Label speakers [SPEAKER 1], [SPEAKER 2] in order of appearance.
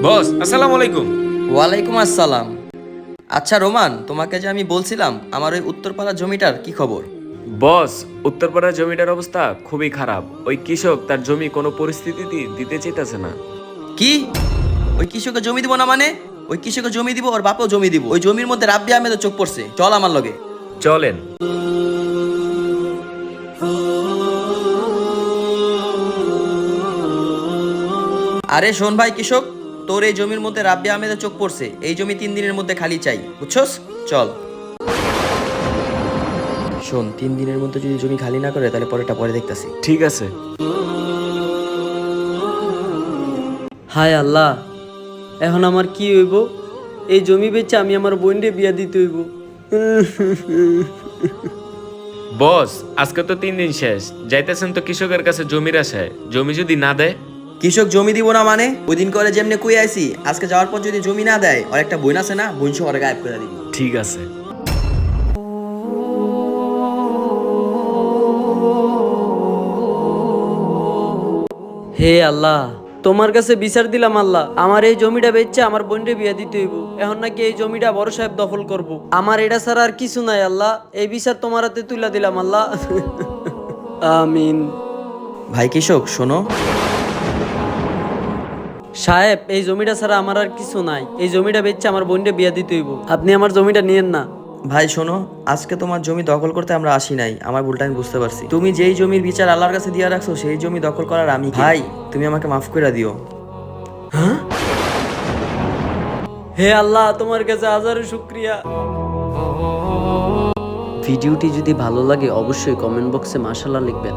[SPEAKER 1] বস, আসসালামু আলাইকুম।
[SPEAKER 2] ওয়ালাইকুম আসসালাম। আচ্ছা রোমান, তোমাকে যে আমি বলছিলাম আমার ওই উত্তরপাড়া জমিটার কি খবর?
[SPEAKER 1] বস, উত্তরপাড়ার জমিটার অবস্থা খুবই খারাপ। ওই কৃষক তার জমি কোনো পরিস্থিতিতে দিতে চাইতেছে না।
[SPEAKER 2] কি? ওই কৃষকের জমি দিব না মানে? ওই কৃষকের জমি দিব, ওর বাপও জমি দিব। ওই জমির মধ্যে রাব্বি আহমেদের চোখ পড়ছে, চল আমার লগে।
[SPEAKER 1] চলেন।
[SPEAKER 2] আরে শোন ভাই কৃষক, তোর এই জমির মধ্যে রাব্বি আহমেদের চোখ পড়ছে। এই জমি 3 দিনের মধ্যে খালি চাই, বুঝছস? চল। শোন, 3 দিনের মধ্যে যদি জমি খালি না করে তাহলে পরেরটা পরে দেখতাছি।
[SPEAKER 1] ঠিক আছে।
[SPEAKER 3] হায় আল্লাহ, এখন আমার কি হইব? এই জমি বেচে আমি আমার বোনরে বিয়া দিতে হইব।
[SPEAKER 1] বস, আজকে তো 3 দিন শেষ, যাইতেছেন তো কৃষকের কাছে জমির আশায়। জমি যদি না দেয়?
[SPEAKER 2] কৃষক জমি দিব না মানে? ওই দিন করে যেমনে কই আইছি, আজকে যাওয়ার পর যদি জমি না দেয়, আর একটা বোন আছে না, বোন সহ ওরে গায়েব করে দিব।
[SPEAKER 1] ঠিক আছে।
[SPEAKER 3] হে আল্লাহ, তোমার কাছে বিচার দিলাম আল্লাহ, আমার এই জমিটা বেচছে আমার বোনরে বিয়া দিতে হইব। এখন নাকি এই জমিটা বড় সাহেব দখল করব। আমার এটা ছাড়া আর কিছু নাই আল্লাহ, এই বিচার তোমার হাতে তুলে দিলাম আল্লাহ। আমিন।
[SPEAKER 2] ভাই কৃষক শোনো,
[SPEAKER 3] সাহেব, এই জমিটা ছাড়া আমার আর কিছু নাই। এই জমিটা বেচছে আমার বোনরে বিয়া দিতে হইব। আপনি আমার জমিটা নিয়েন না।
[SPEAKER 2] ভাই শোনো, আজকে তোমার জমি দখল করতে আমরা আসি নাই। আমার ভুলটা আমি বুঝতে পারছি। তুমি যেই জমির বিচার আল্লাহর কাছে দিয়ে রাখছো, সেই জমি দখল করার আমি কে? ভাই তুমি আমাকে মাফ করে দিও।
[SPEAKER 3] হে আল্লাহ, তোমার কাছে হাজারো শুকরিয়া। ভিডিওটি যদি ভালো লাগে অবশ্যই কমেন্ট বক্সে মাশাআল্লাহ লিখবেন।